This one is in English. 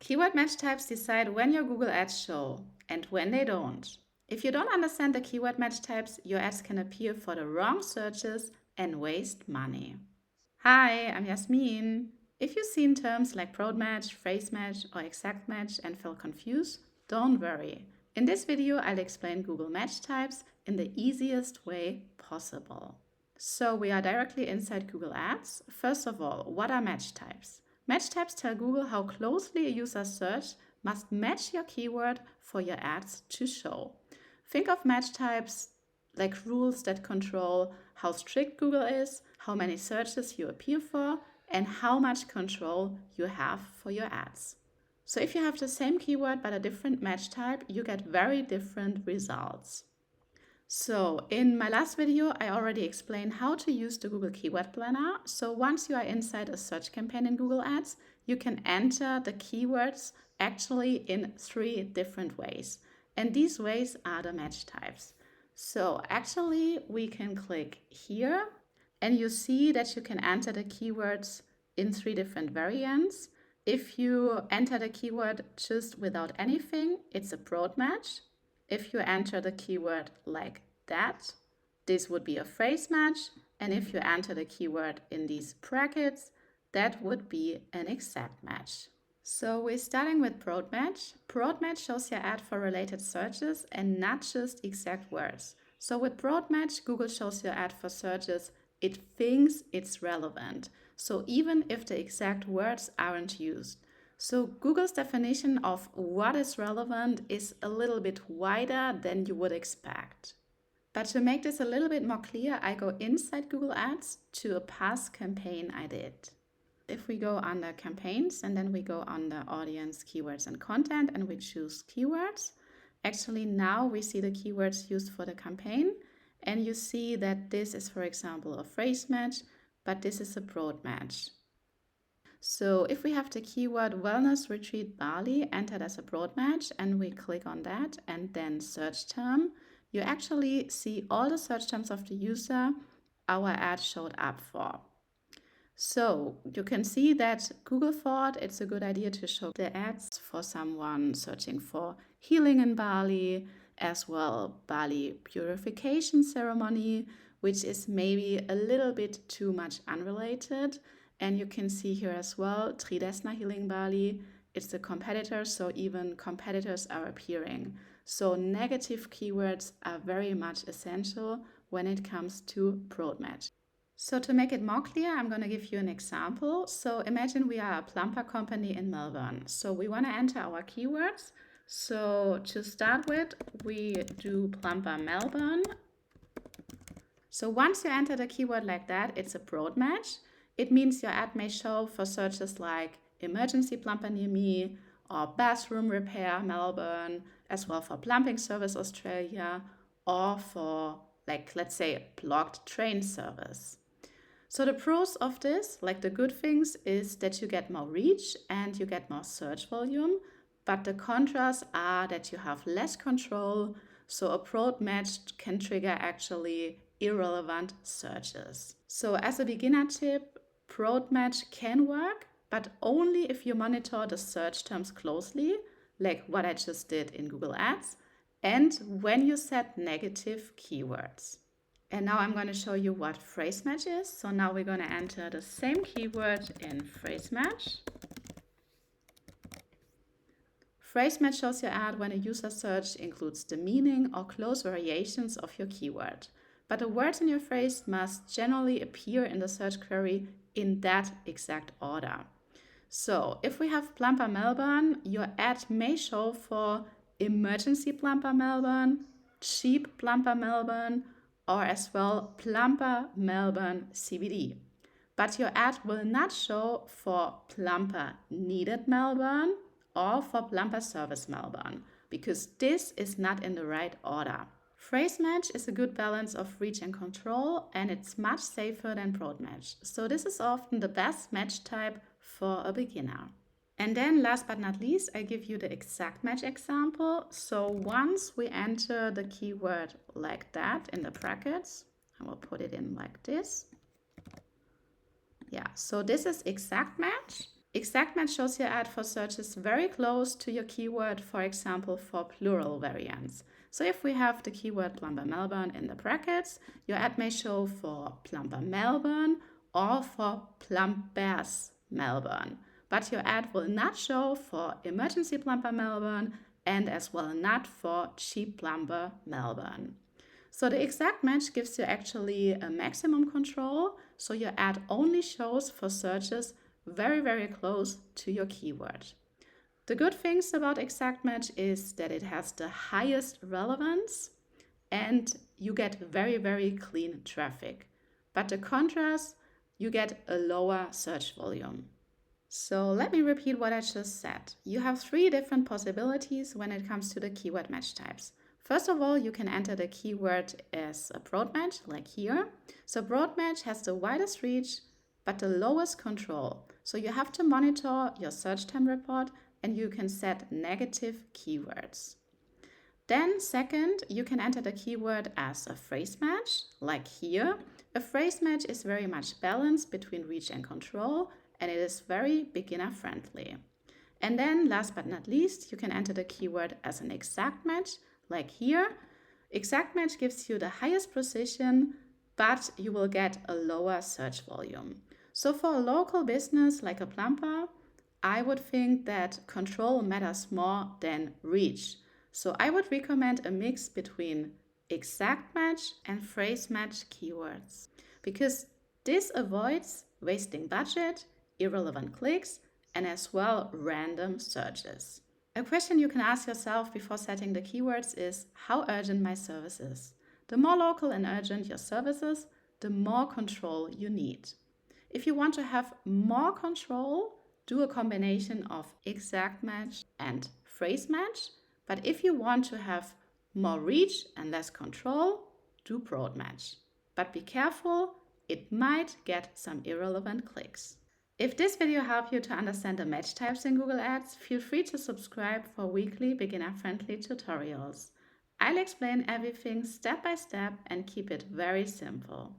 Keyword match types decide when your Google ads show and when they don't. If you don't understand the keyword match types, your ads can appear for the wrong searches and waste money. Hi, I'm Jasmin. If you've seen terms like prod match, phrase match, or exact match and feel confused, don't worry. In this video, I'll explain Google match types in the easiest way possible. So we are directly inside Google Ads. First of all, what are match types? Match types tell Google how closely a user's search must match your keyword for your ads to show. Think of match types like rules that control how strict Google is, how many searches you appear for, and how much control you have for your ads. So if you have the same keyword but a different match type, you get very different results. So in my last video, I already explained how to use the Google Keyword Planner. So once you are inside a search campaign in Google Ads, you can enter the keywords actually in 3 different ways. And these ways are the match types. So actually we can click here and you see that you can enter the keywords in 3 different variants. If you enter the keyword just without anything, it's a broad match. If you enter the keyword like that, this would be a phrase match. And if you enter the keyword in these brackets, that would be an exact match. So we're starting with broad match. Broad match shows your ad for related searches and not just exact words. So with broad match, Google shows your ad for searches it thinks it's relevant. So even if the exact words aren't used. So Google's definition of what is relevant is a little bit wider than you would expect. But to make this a little bit more clear, I go inside Google Ads to a past campaign I did. If we go under campaigns and then we go under audience, keywords and content and we choose keywords, actually now we see the keywords used for the campaign and you see that this is, for example, a phrase match, but this is a broad match. So if we have the keyword wellness retreat Bali entered as a broad match and we click on that and then search term, you actually see all the search terms of the user our ad showed up for. So you can see that Google thought it's a good idea to show the ads for someone searching for healing in Bali, as well Bali purification ceremony, which is maybe a little bit too much unrelated. And you can see here as well, Tridesna Healing Bali, it's the competitor, so even competitors are appearing. So negative keywords are very much essential when it comes to broad match. So to make it more clear, I'm going to give you an example. So imagine we are a plumber company in Melbourne. So we want to enter our keywords. So to start with, we do plumber Melbourne. So once you enter the keyword like that, it's a broad match. It means your ad may show for searches like emergency plumber near me or bathroom repair Melbourne, as well for plumbing service Australia, or for let's say blocked train service. So the pros of this, like the good things, is that you get more reach and you get more search volume, but the contrasts are that you have less control, so a broad match can trigger actually irrelevant searches. So as a beginner tip, broad match can work, but only if you monitor the search terms closely, like what I just did in Google Ads, and when you set negative keywords. And now I'm going to show you what phrase match is. So now we're going to enter the same keyword in phrase match. Phrase match shows your ad when a user search includes the meaning or close variations of your keyword. But the words in your phrase must generally appear in the search query in that exact order. So if we have plumber Melbourne, your ad may show for emergency plumber Melbourne, cheap plumber Melbourne, or as well plumber Melbourne CBD. But your ad will not show for plumber needed Melbourne or for plumber service Melbourne, because this is not in the right order. Phrase match is a good balance of reach and control, and it's much safer than broad match. So this is often the best match type for a beginner. And then last but not least, I give you the exact match example. So once we enter the keyword like that in the brackets, I will put it in like this. Yeah, so this is exact match. Exact match shows your ad for searches very close to your keyword, for example, for plural variants. So if we have the keyword plumber Melbourne in the brackets, your ad may show for plumber Melbourne or for plumbers Melbourne. But your ad will not show for emergency plumber Melbourne and as well not for cheap plumber Melbourne. So the exact match gives you actually a maximum control. So your ad only shows for searches very, very close to your keyword. The good things about exact match is that it has the highest relevance and you get very, very clean traffic. But the contrast, you get a lower search volume. So let me repeat what I just said. You have 3 different possibilities when it comes to the keyword match types. First of all, you can enter the keyword as a broad match, like here. So broad match has the widest reach, but the lowest control. So you have to monitor your search term report and you can set negative keywords. Then second, you can enter the keyword as a phrase match, like here. A phrase match is very much balanced between reach and control, and it is very beginner friendly. And then last but not least, you can enter the keyword as an exact match, like here. Exact match gives you the highest precision, but you will get a lower search volume. So for a local business like a plumber, I would think that control matters more than reach. So I would recommend a mix between exact match and phrase match keywords, because this avoids wasting budget, irrelevant clicks, and as well random searches. A question you can ask yourself before setting the keywords is how urgent my service is. The more local and urgent your service is, the more control you need. If you want to have more control, do a combination of exact match and phrase match. But if you want to have more reach and less control, do broad match. But be careful, it might get some irrelevant clicks. If this video helped you to understand the match types in Google Ads, feel free to subscribe for weekly beginner-friendly tutorials. I'll explain everything step by step and keep it very simple.